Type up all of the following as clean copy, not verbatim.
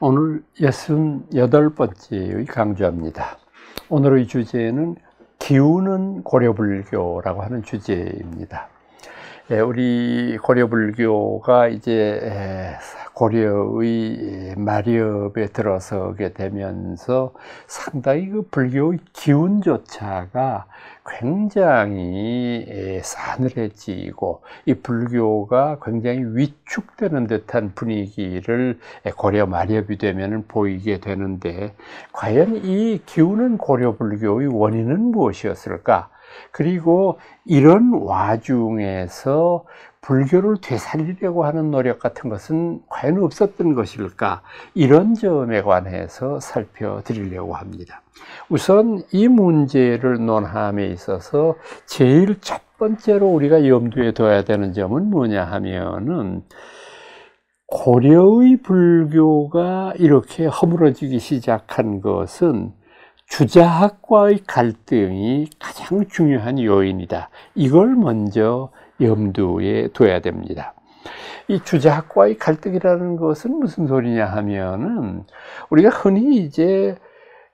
오늘 68번째의 강좌입니다. 오늘의 주제는 기우는 고려불교라고 하는 주제입니다. 우리 고려불교가 이제 고려의 마렵에 들어서게 되면서 상당히 그 불교의 기운조차가 굉장히 싸늘해지고 이 불교가 굉장히 위축되는 듯한 분위기를 고려 마렵이 되면 보이게 되는데, 과연 이 기우는 고려불교의 원인은 무엇이었을까? 그리고 이런 와중에서 불교를 되살리려고 하는 노력 같은 것은 과연 없었던 것일까? 이런 점에 관해서 살펴드리려고 합니다. 우선 이 문제를 논함에 있어서 제일 첫 번째로 우리가 염두에 둬야 되는 점은 뭐냐 하면은, 고려의 불교가 이렇게 허물어지기 시작한 것은 주자학과의 갈등이 가장 중요한 요인이다. 이걸 먼저 염두에 둬야 됩니다. 이 주자학과의 갈등이라는 것은 무슨 소리냐 하면은, 우리가 흔히 이제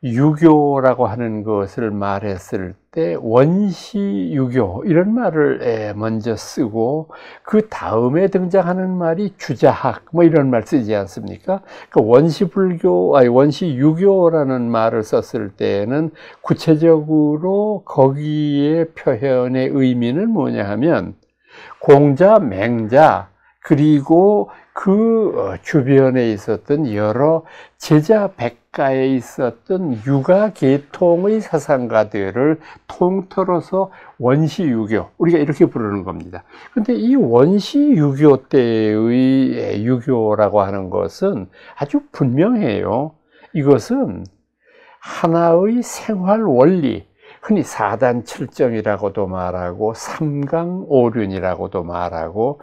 유교라고 하는 것을 말했을 때 원시유교 이런 말을 먼저 쓰고, 그 다음에 등장하는 말이 주자학 뭐 이런 말 쓰지 않습니까? 그 원시유교라는 말을 썼을 때는 구체적으로 거기에 표현의 의미는 뭐냐 하면, 공자, 맹자, 그리고 그 주변에 있었던 여러 제자 백가에 있었던 유가 계통의 사상가들을 통틀어서 원시유교, 우리가 이렇게 부르는 겁니다. 근데 이 원시유교 때의 유교라고 하는 것은 아주 분명해요. 이것은 하나의 생활 원리, 흔히 사단칠정이라고도 말하고 삼강오륜이라고도 말하고,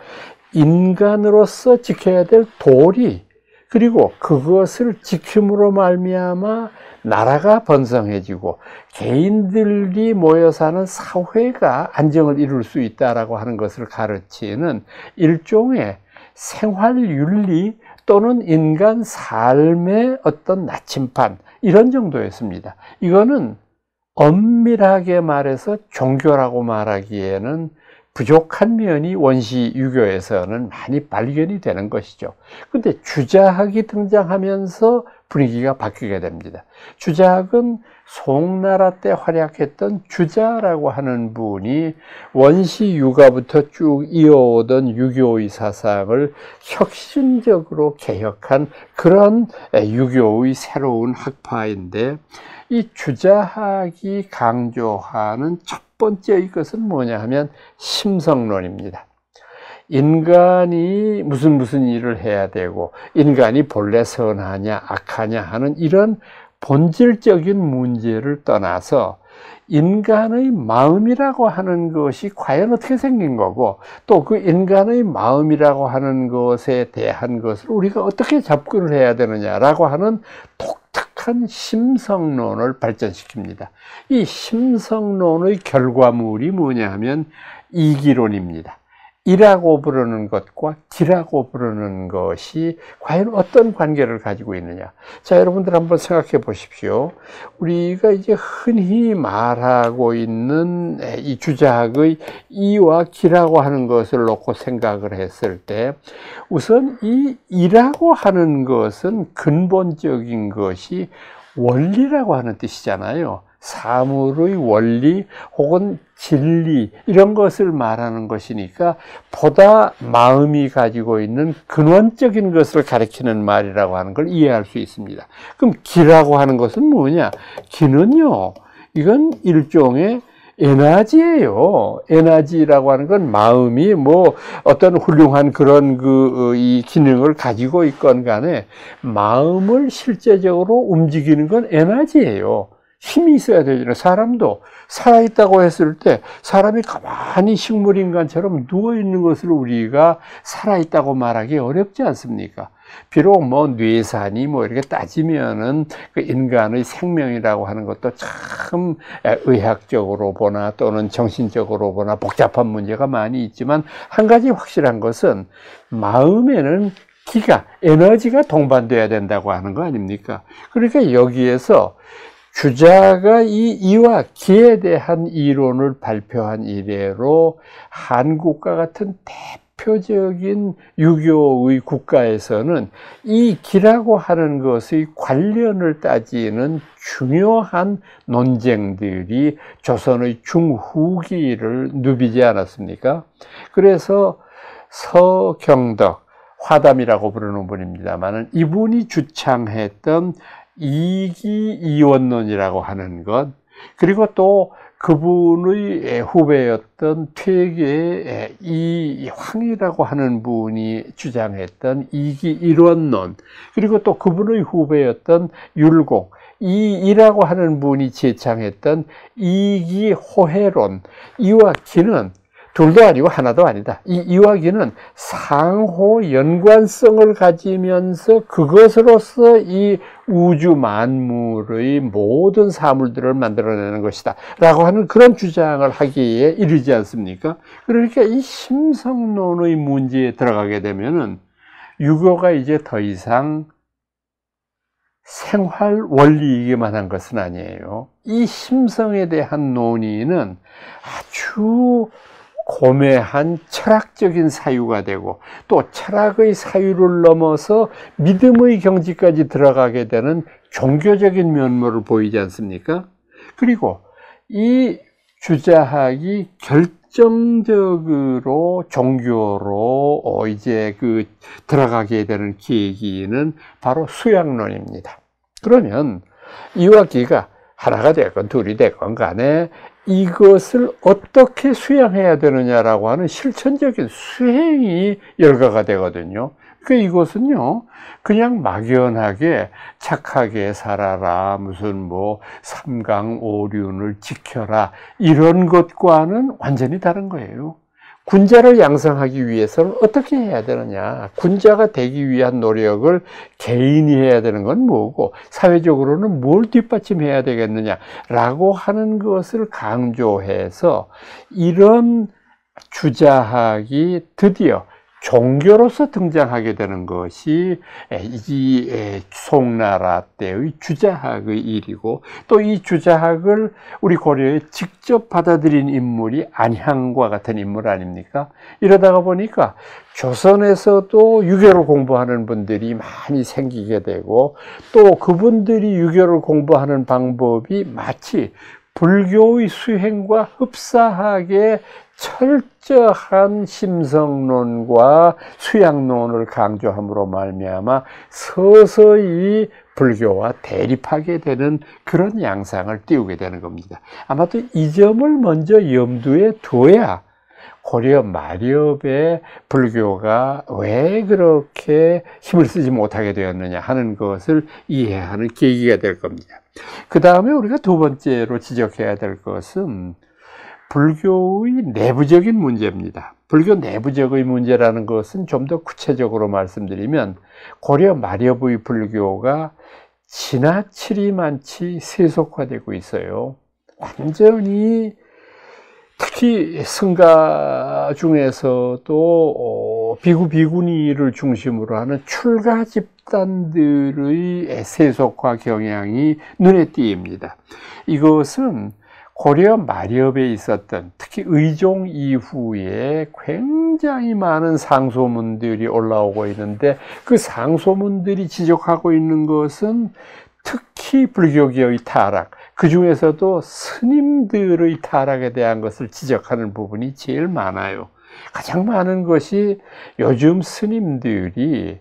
인간으로서 지켜야 될 도리, 그리고 그것을 지킴으로 말미암아 나라가 번성해지고 개인들이 모여 사는 사회가 안정을 이룰 수 있다라고 하는 것을 가르치는 일종의 생활윤리 또는 인간 삶의 어떤 나침반, 이런 정도였습니다. 이거는 엄밀하게 말해서 종교라고 말하기에는 부족한 면이 원시유교에서는 많이 발견이 되는 것이죠. 근데 주자학이 등장하면서 분위기가 바뀌게 됩니다. 주자학은 송나라 때 활약했던 주자라고 하는 분이 원시유가부터 쭉 이어오던 유교의 사상을 혁신적으로 개혁한 그런 유교의 새로운 학파인데, 이 주자학이 강조하는 첫 번째 것은 뭐냐 하면 심성론입니다. 인간이 무슨 일을 해야 되고, 인간이 본래 선하냐 악하냐 하는 이런 본질적인 문제를 떠나서 인간의 마음이라고 하는 것이 과연 어떻게 생긴 거고, 또 그 인간의 마음이라고 하는 것에 대한 것을 우리가 어떻게 접근을 해야 되느냐라고 하는 독특한 심성론을 발전시킵니다. 이 심성론의 결과물이 뭐냐 하면 이기론입니다. 이라고 부르는 것과 기라고 부르는 것이 과연 어떤 관계를 가지고 있느냐. 자, 여러분들 한번 생각해 보십시오. 우리가 이제 흔히 말하고 있는 이 주자학의 이와 기라고 하는 것을 놓고 생각을 했을 때, 우선 이 이라고 하는 것은 근본적인 것이 원리라고 하는 뜻이잖아요. 사물의 원리 혹은 진리, 이런 것을 말하는 것이니까 보다 마음이 가지고 있는 근원적인 것을 가리키는 말이라고 하는 걸 이해할 수 있습니다. 그럼 기라고 하는 것은 뭐냐? 기는요, 이건 일종의 에너지예요. 에너지라고 하는 건 마음이 뭐 어떤 훌륭한 그런 이 기능을 가지고 있건 간에 마음을 실제적으로 움직이는 건 에너지예요. 힘이 있어야 되잖아요. 사람도 살아있다고 했을 때 사람이 가만히 식물인간처럼 누워있는 것을 우리가 살아있다고 말하기 어렵지 않습니까? 비록 뭐 뇌산이 뭐 이렇게 따지면은 그 인간의 생명이라고 하는 것도 참 의학적으로 보나 또는 정신적으로 보나 복잡한 문제가 많이 있지만, 한 가지 확실한 것은 마음에는 기가, 에너지가 동반돼야 된다고 하는 거 아닙니까? 그러니까 여기에서 주자가 이 이와 기에 대한 이론을 발표한 이래로 한국과 같은 대표적인 유교의 국가에서는 이 기라고 하는 것의 관련을 따지는 중요한 논쟁들이 조선의 중후기를 누비지 않았습니까? 그래서 서경덕, 화담이라고 부르는 분입니다만, 이분이 주창했던 이기이원론이라고 하는 것, 그리고 또 그분의 후배였던 퇴계의 이황이라고 하는 분이 주장했던 이기일원론, 그리고 또 그분의 후배였던 율곡, 이라고 하는 분이 제창했던 이기호해론, 이와 기는 둘도 아니고 하나도 아니다. 이 이와 기는 상호 연관성을 가지면서 그것으로서 이 우주 만물의 모든 사물들을 만들어내는 것이다 라고 하는 그런 주장을 하기에 이르지 않습니까? 그러니까 이 심성론의 문제에 들어가게 되면은 유교가 이제 더 이상 생활 원리이기만 한 것은 아니에요. 이 심성에 대한 논의는 아주 고매한 철학적인 사유가 되고, 또 철학의 사유를 넘어서 믿음의 경지까지 들어가게 되는 종교적인 면모를 보이지 않습니까? 그리고 이 주자학이 결정적으로 종교로 이제 들어가게 되는 계기는 바로 수양론입니다. 그러면 이와 기가 하나가 되건 둘이 되건 간에 이것을 어떻게 수양해야 되느냐라고 하는 실천적인 수행이 열거가 되거든요. 그러니까 이것은요, 그냥 막연하게 착하게 살아라, 무슨 뭐 삼강오륜을 지켜라, 이런 것과는 완전히 다른 거예요. 군자를 양성하기 위해서는 어떻게 해야 되느냐, 군자가 되기 위한 노력을 개인이 해야 되는 건 뭐고 사회적으로는 뭘 뒷받침해야 되겠느냐라고 하는 것을 강조해서 이런 주자학이 드디어 종교로서 등장하게 되는 것이 이 송나라 때의 주자학의 일이고, 또 이 주자학을 우리 고려에 직접 받아들인 인물이 안향과 같은 인물 아닙니까? 이러다가 보니까 조선에서도 유교를 공부하는 분들이 많이 생기게 되고, 또 그분들이 유교를 공부하는 방법이 마치 불교의 수행과 흡사하게 철저한 심성론과 수양론을 강조함으로 말미암아 서서히 불교와 대립하게 되는 그런 양상을 띄우게 되는 겁니다. 아마도 이 점을 먼저 염두에 둬야 고려 마렵에 불교가 왜 그렇게 힘을 쓰지 못하게 되었느냐 하는 것을 이해하는 계기가 될 겁니다. 그 다음에 우리가 두 번째로 지적해야 될 것은 불교의 내부적인 문제입니다. 불교 내부적의 문제라는 것은 좀 더 구체적으로 말씀드리면, 고려 마렵의 불교가 지나치리 많지 세속화되고 있어요. 완전히, 특히 성가 중에서도 비구 비구니를 중심으로 하는 출가 집단들의 세속화 경향이 눈에 띄입니다. 이것은 고려 마렵에 있었던, 특히 의종 이후에 굉장히 많은 상소문들이 올라오고 있는데, 그 상소문들이 지적하고 있는 것은 특히 불교계의 타락, 그 중에서도 스님들의 타락에 대한 것을 지적하는 부분이 제일 많아요. 가장 많은 것이 요즘 스님들이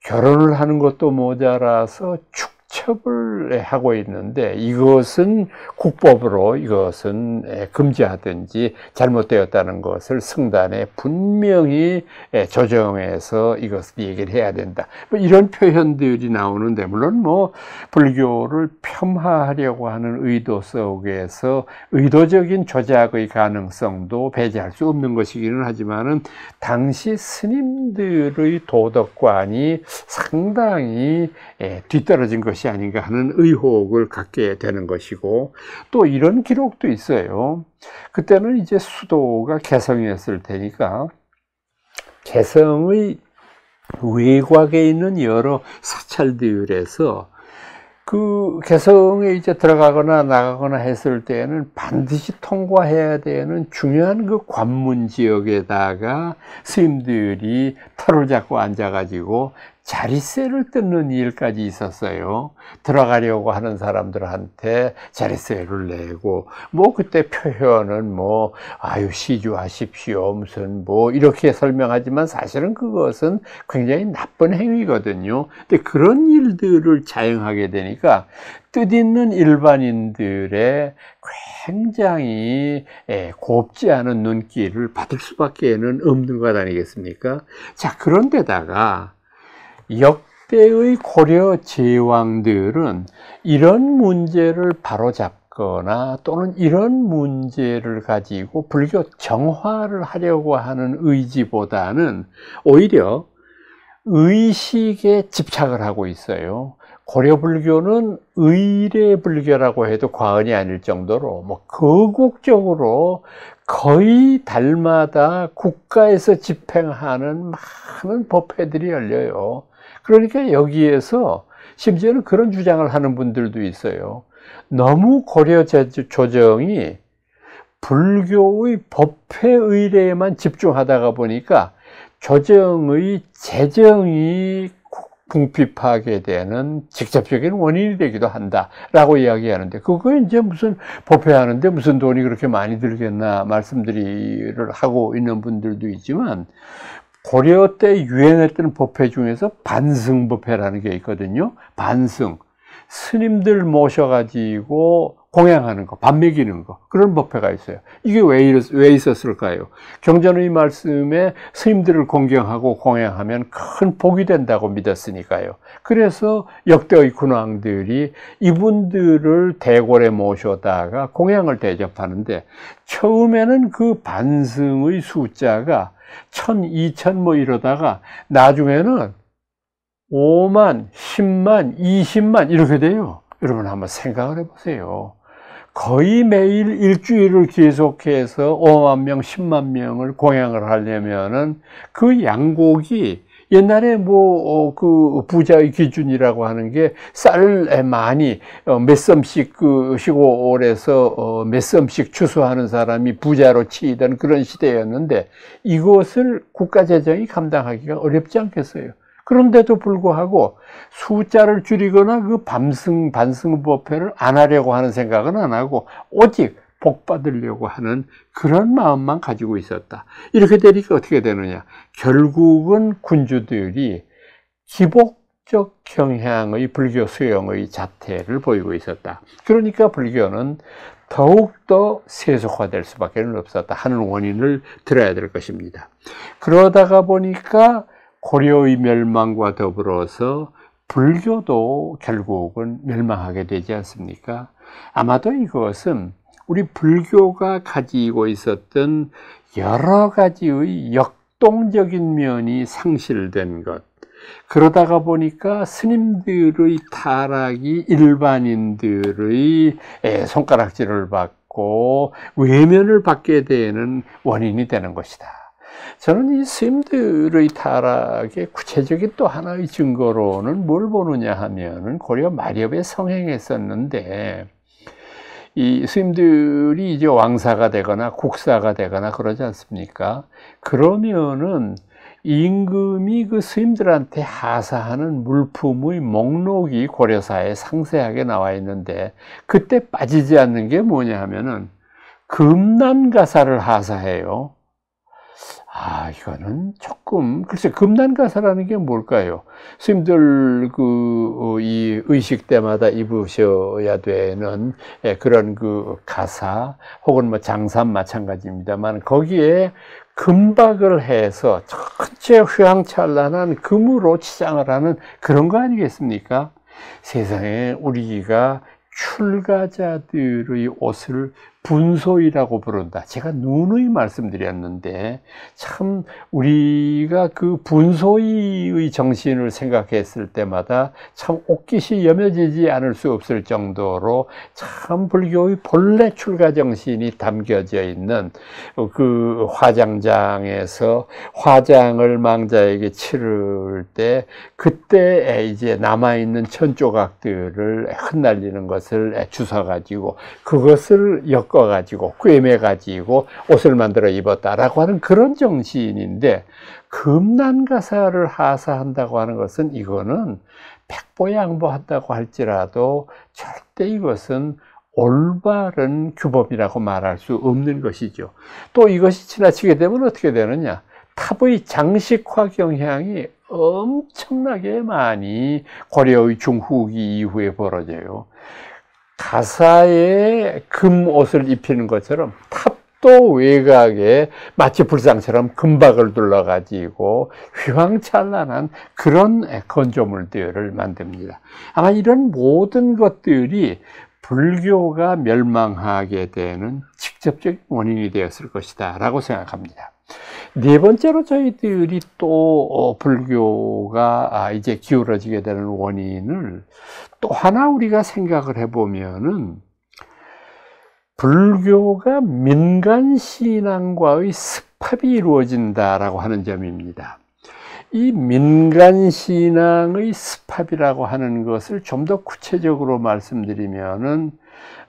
결혼을 하는 것도 모자라서 축첩을 하고 있는데, 이것은 국법으로 이것은 금지하든지 잘못되었다는 것을 성단에 분명히 조정해서 이것을 얘기를 해야 된다, 뭐 이런 표현들이 나오는데, 물론 뭐 불교를 폄하하려고 하는 의도 속에서 의도적인 조작의 가능성도 배제할 수 없는 것이기는 하지만은, 당시 스님들의 도덕관이 상당히 뒤떨어진 것이 아닌가 하는 의혹을 갖게 되는 것이고, 또 이런 기록도 있어요. 그때는 이제 수도가 개성이었을 테니까 개성의 외곽에 있는 여러 사찰들에서 그 개성에 이제 들어가거나 나가거나 했을 때에는 반드시 통과해야 되는 중요한 그 관문 지역에다가 스님들이 털을 잡고 앉아가지고 자릿세를 뜯는 일까지 있었어요. 들어가려고 하는 사람들한테 자릿세를 내고, 뭐 그때 표현은 뭐 아유 시주하십시오 무슨 뭐 이렇게 설명하지만 사실은 그것은 굉장히 나쁜 행위거든요. 근데 그런 일들을 자행하게 되니까 뜻있는 일반인들의 굉장히 곱지 않은 눈길을 받을 수밖에는 없는 것 아니겠습니까? 자, 그런데다가 역대의 고려 제왕들은 이런 문제를 바로잡거나 또는 이런 문제를 가지고 불교 정화를 하려고 하는 의지보다는 오히려 의식에 집착을 하고 있어요. 고려 불교는 의례 불교라고 해도 과언이 아닐 정도로 뭐 거국적으로 거의 달마다 국가에서 집행하는 많은 법회들이 열려요. 그러니까 여기에서 심지어는 그런 주장을 하는 분들도 있어요. 너무 고려 조정이 불교의 법회 의례에만 집중하다가 보니까 조정의 재정이 궁핍하게 되는 직접적인 원인이 되기도 한다라고 이야기하는데, 그거 이제 무슨 법회하는데 무슨 돈이 그렇게 많이 들겠나 말씀들을 하고 있는 분들도 있지만, 고려 때 유행했던 법회 중에서 반승법회라는 게 있거든요. 반승. 스님들 모셔가지고 공양하는 거, 밥 먹이는 거, 그런 법회가 있어요. 이게 왜 있었을까요? 경전의 말씀에 스님들을 공경하고 공양하면 큰 복이 된다고 믿었으니까요. 그래서 역대의 군왕들이 이분들을 대궐에 모셔다가 공양을 대접하는데, 처음에는 그 반승의 숫자가 1000, 2000 뭐 이러다가 나중에는 5만, 10만, 20만 이렇게 돼요. 여러분 한번 생각을 해보세요. 거의 매일 일주일을 계속해서 5만 명, 10만 명을 공양을 하려면은 그 양곡이 옛날에 그 부자의 기준이라고 하는 게 쌀에 많이 몇 섬씩 그 시골에서 몇 섬씩 추수하는 사람이 부자로 치이던 그런 시대였는데, 이것을 국가 재정이 감당하기가 어렵지 않겠어요. 그런데도 불구하고 숫자를 줄이거나 그 반승 법회를 안 하려고 하는 생각은 안 하고 오직 복 받으려고 하는 그런 마음만 가지고 있었다. 이렇게 되니까 어떻게 되느냐? 결국은 군주들이 기복적 경향의 불교 수용의 자태를 보이고 있었다. 그러니까 불교는 더욱더 세속화될 수밖에 없었다 하는 원인을 들어야 될 것입니다. 그러다가 보니까 고려의 멸망과 더불어서 불교도 결국은 멸망하게 되지 않습니까? 아마도 이것은 우리 불교가 가지고 있었던 여러 가지의 역동적인 면이 상실된 것, 그러다가 보니까 스님들의 타락이 일반인들의 손가락질을 받고 외면을 받게 되는 원인이 되는 것이다. 저는 이 스님들의 타락의 구체적인 또 하나의 증거로는 뭘 보느냐 하면은 고려 마렵에 성행했었는데, 이 스님들이 이제 왕사가 되거나 국사가 되거나 그러지 않습니까? 그러면은 임금이 그 스님들한테 하사하는 물품의 목록이 고려사에 상세하게 나와 있는데, 그때 빠지지 않는 게 뭐냐 하면은 금난가사를 하사해요. 이거는 조금, 글쎄, 금난가사라는 게 뭘까요? 스님들 이 의식 때마다 입으셔야 되는 그런 그 가사, 혹은 뭐 장삼 마찬가지입니다만, 거기에 금박을 해서 전체 휘황찬란한 금으로 치장을 하는 그런 거 아니겠습니까? 세상에 우리가 출가자들의 옷을 분소이라고 부른다. 제가 누누이 말씀드렸는데 참 우리가 그 분소이의 정신을 생각했을 때마다 참 옥깃이 여며지지 않을 수 없을 정도로 참 불교의 본래 출가 정신이 담겨져 있는 그 화장장에서 화장을 망자에게 치를 때 그때 이제 남아있는 천조각들을 흩날리는 것을 주워가지고 그것을 엮어가지고 꿰매가지고 옷을 만들어 입었다라고 하는 그런 정신인데, 금난가사를 하사한다고 하는 것은 이거는 백보양보한다고 할지라도 절대 이것은 올바른 규범이라고 말할 수 없는 것이죠. 또 이것이 지나치게 되면 어떻게 되느냐, 탑의 장식화 경향이 엄청나게 많이 고려의 중후기 이후에 벌어져요. 가사에 금옷을 입히는 것처럼 탑도 외곽에 마치 불상처럼 금박을 둘러가지고 휘황찬란한 그런 건조물들을 만듭니다. 아마 이런 모든 것들이 불교가 멸망하게 되는 직접적인 원인이 되었을 것이다 라고 생각합니다. 네 번째로 저희들이 또 불교가 이제 기울어지게 되는 원인을 또 하나 우리가 생각을 해보면은, 불교가 민간신앙과의 습합이 이루어진다라고 하는 점입니다. 이 민간신앙의 습합이라고 하는 것을 좀 더 구체적으로 말씀드리면은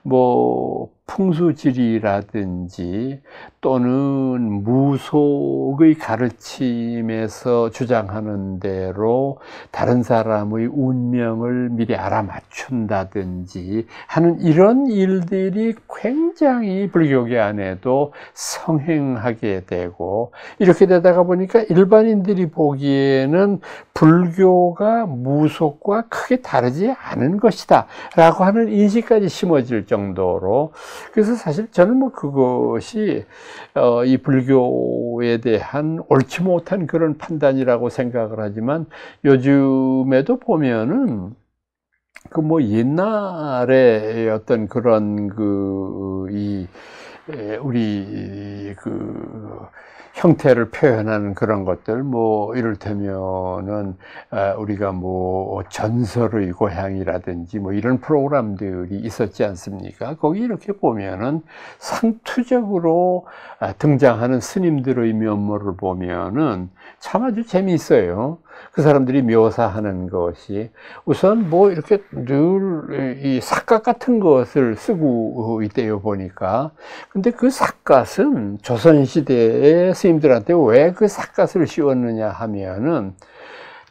뭐 풍수지리라든지 또는 무속의 가르침에서 주장하는 대로 다른 사람의 운명을 미리 알아맞춘다든지 하는 이런 일들이 굉장히 불교계 안에도 성행하게 되고, 이렇게 되다가 보니까 일반인들이 보기에는 불교가 무속과 크게 다르지 않은 것이다 라고 하는 인식까지 심어질 정도로, 그래서 사실 저는 뭐 그것이 이 불교에 대한 옳지 못한 그런 판단이라고 생각을 하지만, 요즘에도 보면은 그 뭐 옛날에 어떤 그런 우리 형태를 표현하는 그런 것들, 뭐 이를테면은 우리가 뭐 전설의 고향이라든지 뭐 이런 프로그램들이 있었지 않습니까? 거기 이렇게 보면은 상투적으로 등장하는 스님들의 면모를 보면은 참 아주 재미있어요. 그 사람들이 묘사하는 것이 우선 뭐 이렇게 늘 이 삿갓 같은 것을 쓰고 있대요, 보니까. 근데 그 삿갓은 조선시대의 스님들한테 왜 그 삿갓을 씌웠느냐 하면은,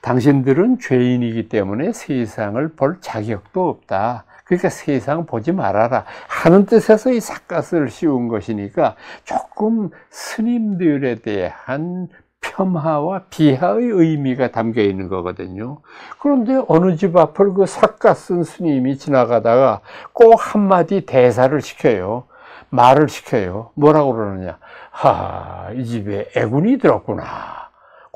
당신들은 죄인이기 때문에 세상을 볼 자격도 없다, 그러니까 세상 보지 말아라 하는 뜻에서 이 삿갓을 씌운 것이니까 조금 스님들에 대한 폄하와 비하의 의미가 담겨 있는 거거든요. 그런데 어느 집 앞을 그 삿갓 쓴 스님이 지나가다가 꼭 한마디 대사를 시켜요. 말을 시켜요. 뭐라고 그러느냐, 이 집에 애군이 들었구나.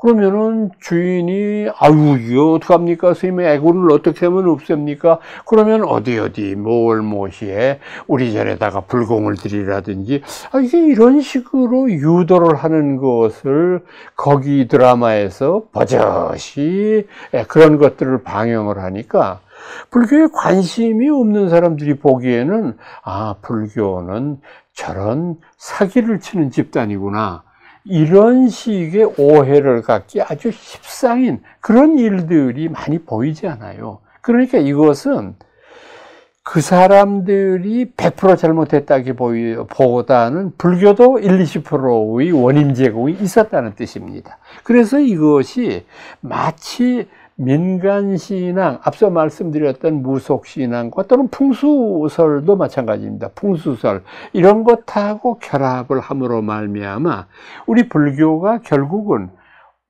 그러면은 주인이 아유 이거 어떡합니까? 스님의 애군을 어떻게 하면 없앱니까? 그러면 어디 모시에 우리 절에다가 불공을 드리라든지, 이게 이런 식으로 유도를 하는 것을 거기 드라마에서 버젓이 그런 것들을 방영을 하니까, 불교에 관심이 없는 사람들이 보기에는 불교는 저런 사기를 치는 집단이구나, 이런 식의 오해를 갖기 아주 십상인 그런 일들이 많이 보이지 않아요. 그러니까 이것은 그 사람들이 100% 잘못했다기보다는 불교도 20~20%의 원인 제공이 있었다는 뜻입니다. 그래서 이것이 마치 민간신앙, 앞서 말씀드렸던 무속신앙과 또는 풍수설도 마찬가지입니다. 풍수설, 이런 것하고 결합을 함으로 말미암아 우리 불교가 결국은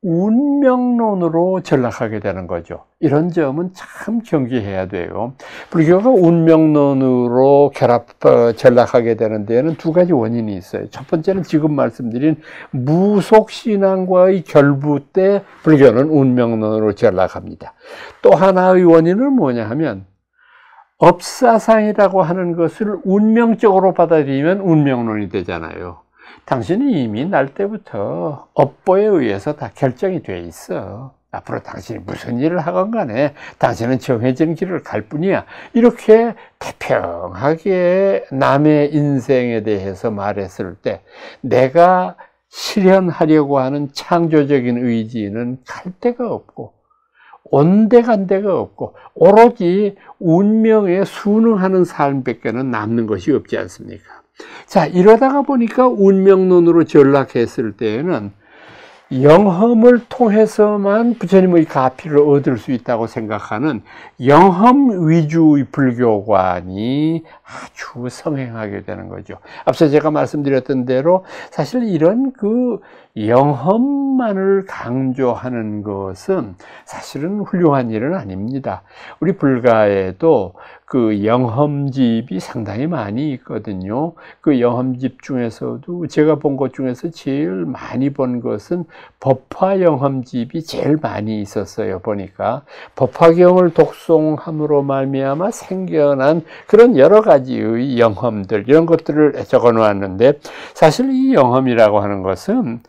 운명론으로 전락하게 되는 거죠. 이런 점은 참 경계해야 돼요. 불교가 운명론으로 전락하게 되는 데에는 두 가지 원인이 있어요. 첫 번째는 지금 말씀드린 무속신앙과의 결부 때 불교는 운명론으로 전락합니다. 또 하나의 원인은 뭐냐 하면, 업사상이라고 하는 것을 운명적으로 받아들이면 운명론이 되잖아요. 당신이 이미 날 때부터 업보에 의해서 다 결정이 돼 있어. 앞으로 당신이 무슨 일을 하건 간에 당신은 정해진 길을 갈 뿐이야. 이렇게 태평하게 남의 인생에 대해서 말했을 때 내가 실현하려고 하는 창조적인 의지는 갈 데가 없고 온데간데가 없고 오로지 운명에 순응하는 삶밖에는 남는 것이 없지 않습니까? 자, 이러다가 보니까 운명론으로 전락했을 때에는 영험을 통해서만 부처님의 가피를 얻을 수 있다고 생각하는 영험 위주의 불교관이 아주 성행하게 되는 거죠. 앞서 제가 말씀드렸던 대로 사실 이런 영험만을 강조하는 것은 사실은 훌륭한 일은 아닙니다. 우리 불가에도 영험집이 상당히 많이 있거든요. 영험집 중에서도 제가 본 것 중에서 제일 많이 본 것은 법화 영험집이 제일 많이 있었어요. 보니까 법화경을 독송함으로 말미암아 생겨난 그런 여러 가지의 영험들, 이런 것들을 적어 놓았는데, 사실 이 영험이라고 하는 것은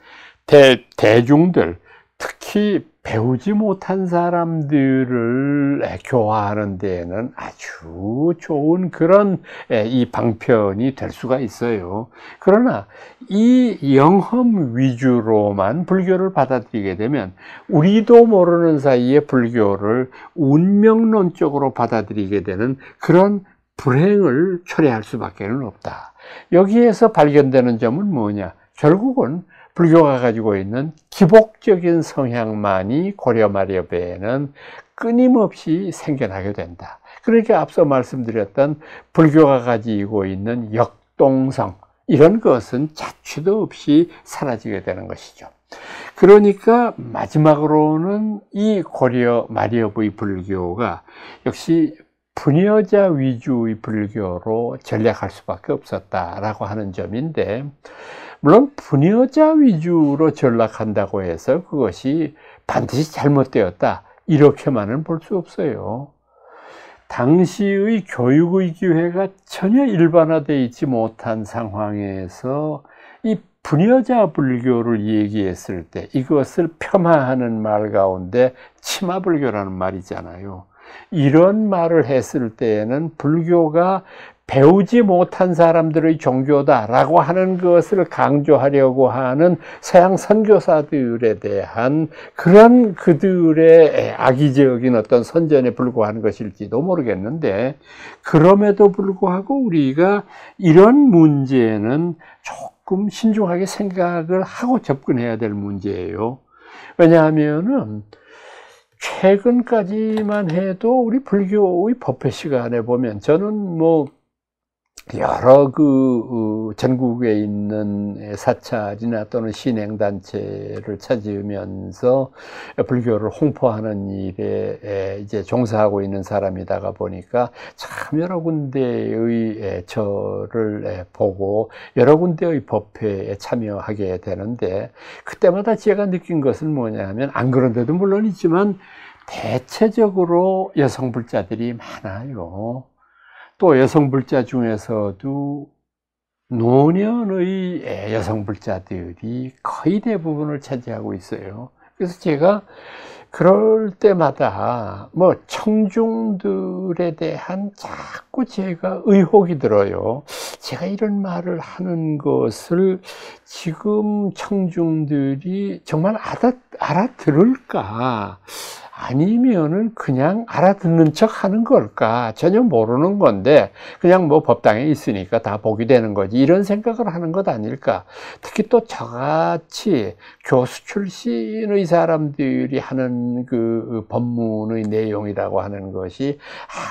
대중들, 특히 배우지 못한 사람들을 교화하는 데에는 아주 좋은 그런 이 방편이 될 수가 있어요. 그러나 이 영험 위주로만 불교를 받아들이게 되면 우리도 모르는 사이에 불교를 운명론적으로 받아들이게 되는 그런 불행을 초래할 수밖에 없다. 여기에서 발견되는 점은 뭐냐? 결국은 불교가 가지고 있는 기복적인 성향만이 고려마렵에는 끊임없이 생겨나게 된다. 그러니까 앞서 말씀드렸던 불교가 가지고 있는 역동성, 이런 것은 자취도 없이 사라지게 되는 것이죠. 그러니까 마지막으로는 이 고려마렵의 불교가 역시 부녀자 위주의 불교로 전략할 수밖에 없었다라고 하는 점인데, 물론 부녀자 위주로 전락한다고 해서 그것이 반드시 잘못되었다, 이렇게만은 볼 수 없어요. 당시의 교육의 기회가 전혀 일반화되어 있지 못한 상황에서 이 부녀자 불교를 얘기했을 때 이것을 폄하하는 말 가운데 치마불교라는 말이잖아요. 이런 말을 했을 때에는 불교가 배우지 못한 사람들의 종교다라고 하는 것을 강조하려고 하는 서양 선교사들에 대한 그런 그들의 악의적인 어떤 선전에 불과한 것일지도 모르겠는데, 그럼에도 불구하고 우리가 이런 문제는 조금 신중하게 생각을 하고 접근해야 될 문제예요. 왜냐하면은 최근까지만 해도 우리 불교의 법회 시간에 보면, 저는 여러 전국에 있는 사찰이나 또는 신행단체를 찾으면서 불교를 홍보하는 일에 이제 종사하고 있는 사람이다가 보니까 참 여러 군데의 절을 보고 여러 군데의 법회에 참여하게 되는데, 그때마다 제가 느낀 것은 뭐냐 하면, 안 그런 데도 물론 있지만 대체적으로 여성 불자들이 많아요. 또 여성 불자 중에서도 노년의 여성 불자들이 거의 대부분을 차지하고 있어요. 그래서 제가 그럴 때마다 청중들에 대한 자꾸 제가 의혹이 들어요. 제가 이런 말을 하는 것을 지금 청중들이 정말 알아들을까? 아니면은 그냥 알아듣는 척 하는 걸까? 전혀 모르는 건데 그냥 법당에 있으니까 다 복이 되는 거지, 이런 생각을 하는 것 아닐까? 특히 또 저같이 교수 출신의 사람들이 하는 그 법문의 내용이라고 하는 것이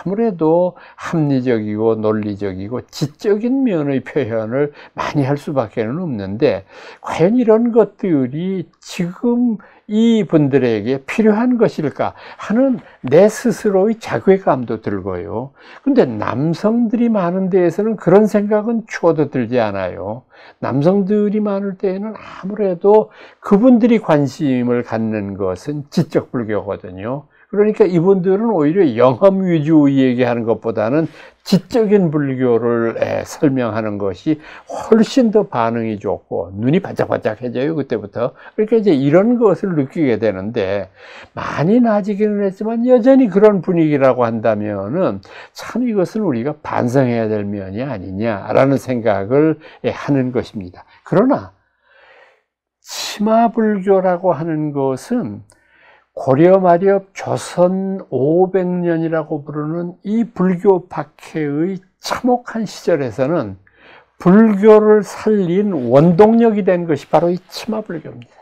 아무래도 합리적이고 논리적이고 지적인 면의 표현을 많이 할 수밖에 없는데, 과연 이런 것들이 지금 이 분들에게 필요한 것일까 하는 내 스스로의 자괴감도 들고요. 근데 남성들이 많은 데에서는 그런 생각은 추워도 들지 않아요. 남성들이 많을 때에는 아무래도 그분들이 관심을 갖는 것은 지적 불교거든요. 그러니까 이분들은 오히려 영험 위주 얘기하는 것보다는 지적인 불교를 설명하는 것이 훨씬 더 반응이 좋고 눈이 반짝반짝해져요, 그때부터. 그러니까 이제 이런 것을 느끼게 되는데, 많이 나아지기는 했지만 여전히 그런 분위기라고 한다면은 참 이것은 우리가 반성해야 될 면이 아니냐라는 생각을 하는 것입니다. 그러나 치마불교라고 하는 것은 고려 말엽 조선 500년이라고 부르는 이 불교 박해의 참혹한 시절에서는 불교를 살린 원동력이 된 것이 바로 이 치마불교입니다.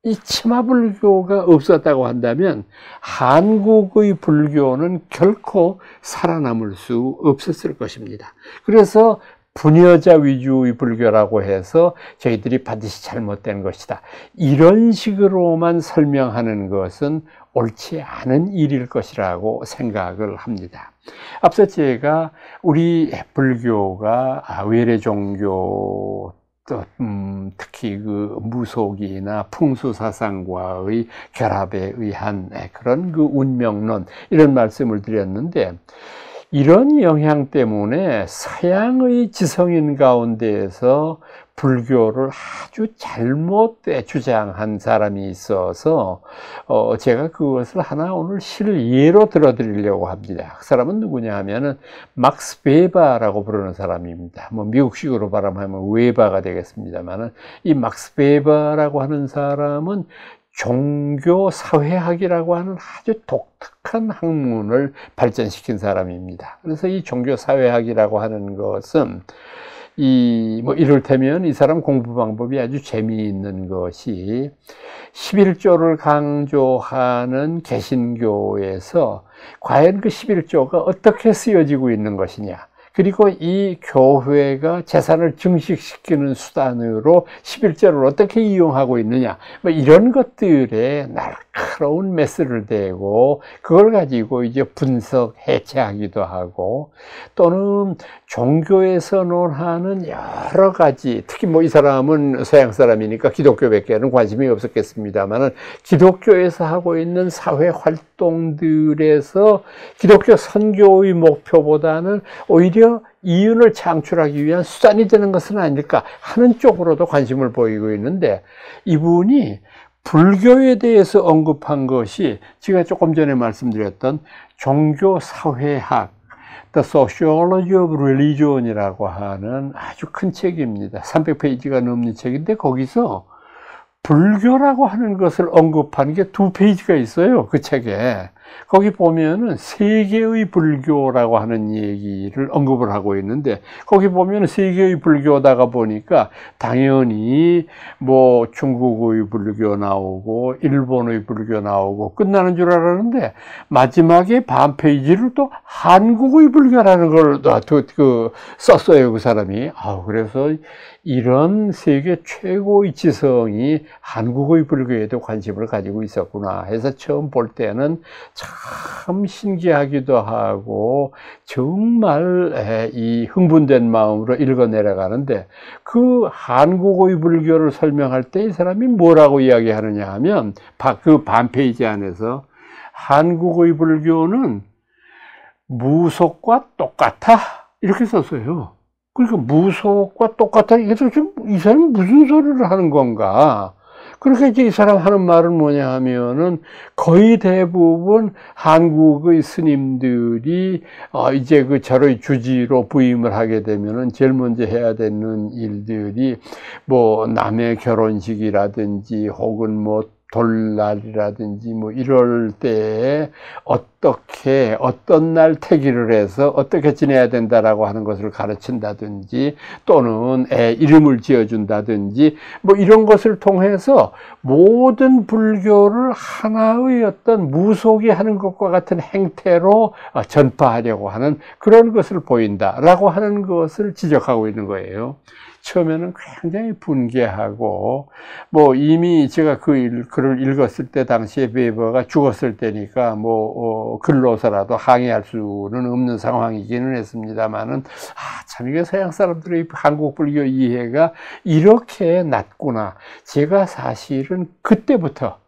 이 치마불교가 없었다고 한다면 한국의 불교는 결코 살아남을 수 없었을 것입니다. 그래서 부녀자 위주의 불교라고 해서 저희들이 반드시 잘못된 것이다, 이런 식으로만 설명하는 것은 옳지 않은 일일 것이라고 생각을 합니다. 앞서 제가 우리 불교가 외래 종교, 특히 그 무속이나 풍수사상과의 결합에 의한 그런 그 운명론, 이런 말씀을 드렸는데, 이런 영향 때문에 서양의 지성인 가운데에서 불교를 아주 잘못 주장한 사람이 있어서 제가 그것을 하나 오늘 실예로 들어드리려고 합니다. 그 사람은 누구냐 하면은 막스 베버라고 부르는 사람입니다. 뭐 미국식으로 발음하면 웨바가 되겠습니다만은, 이 막스 베버라고 하는 사람은 종교 사회학이라고 하는 아주 독특한 학문을 발전시킨 사람입니다. 그래서 이 종교 사회학이라고 하는 것은 이를테면 이 사람 공부 방법이 아주 재미있는 것이, 11조를 강조하는 개신교에서 과연 그 11조가 어떻게 쓰여지고 있는 것이냐, 그리고 이 교회가 재산을 증식시키는 수단으로 11조를 어떻게 이용하고 있느냐, 이런 것들에 날카로운 메스를 대고 그걸 가지고 이제 분석, 해체하기도 하고, 또는 종교에서 논하는 여러 가지, 특히 이 사람은 서양 사람이니까 기독교밖에는 관심이 없었겠습니다만은, 기독교에서 하고 있는 사회 활동들에서 기독교 선교의 목표보다는 오히려 이윤을 창출하기 위한 수단이 되는 것은 아닐까 하는 쪽으로도 관심을 보이고 있는데, 이분이 불교에 대해서 언급한 것이 제가 조금 전에 말씀드렸던 종교사회학, The Sociology of Religion이라고 하는 아주 큰 책입니다. 300페이지가 넘는 책인데, 거기서 불교라고 하는 것을 언급하는 게 2페이지가 있어요, 그 책에. 거기 보면은 세계의 불교라고 하는 얘기를 언급을 하고 있는데, 거기 보면은 세계의 불교다가 보니까 당연히 중국의 불교 나오고 일본의 불교 나오고 끝나는 줄 알았는데, 마지막에 반 페이지를 또 한국의 불교라는 걸 썼어요, 그 사람이. 그래서 이런 세계 최고의 지성이 한국의 불교에도 관심을 가지고 있었구나 해서 처음 볼 때는 참 신기하기도 하고 정말 이 흥분된 마음으로 읽어 내려가는데, 그 한국의 불교를 설명할 때 이 사람이 뭐라고 이야기하느냐 하면, 그 반 페이지 안에서 한국의 불교는 무속과 똑같아, 이렇게 썼어요. 그러니까 무속과 똑같아, 이래서 이 사람이 무슨 소리를 하는 건가. 그렇게 이제 이 사람 하는 말은 뭐냐 하면은, 거의 대부분 한국의 스님들이 이제 그 절의 주지로 부임을 하게 되면은 제일 먼저 해야 되는 일들이 남의 결혼식이라든지 혹은 돌날이라든지 이럴 때에 어떤 날 태기를 해서 어떻게 지내야 된다라고 하는 것을 가르친다든지, 또는 애 이름을 지어준다든지 이런 것을 통해서 모든 불교를 하나의 어떤 무속이 하는 것과 같은 행태로 전파하려고 하는 그런 것을 보인다라고 하는 것을 지적하고 있는 거예요. 처음에는 굉장히 분개하고, 이미 제가 그 글을 읽었을 때 당시에 베버가 죽었을 때니까 글로서라도 항의할 수는 없는 상황이기는 했습니다만은, 참 이게 서양 사람들의 한국 불교 이해가 이렇게 낮구나. 제가 사실은 그때부터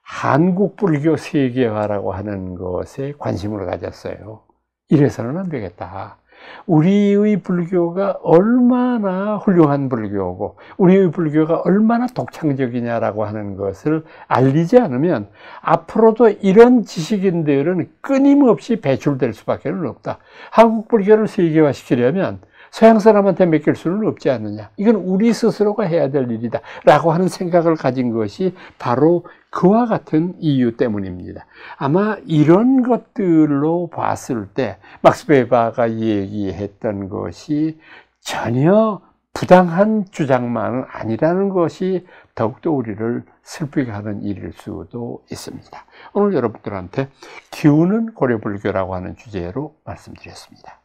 한국 불교 세계화라고 하는 것에 관심을 가졌어요. 이래서는 안 되겠다. 우리의 불교가 얼마나 훌륭한 불교고 우리의 불교가 얼마나 독창적이냐라고 하는 것을 알리지 않으면 앞으로도 이런 지식인들은 끊임없이 배출될 수밖에 없다. 한국 불교를 세계화시키려면 서양 사람한테 맡길 수는 없지 않느냐. 이건 우리 스스로가 해야 될 일이다 라고 하는 생각을 가진 것이 바로 그와 같은 이유 때문입니다. 아마 이런 것들로 봤을 때 막스 베버가 얘기했던 것이 전혀 부당한 주장만은 아니라는 것이 더욱더 우리를 슬프게 하는 일일 수도 있습니다. 오늘 여러분들한테 기우는 고려불교라고 하는 주제로 말씀드렸습니다.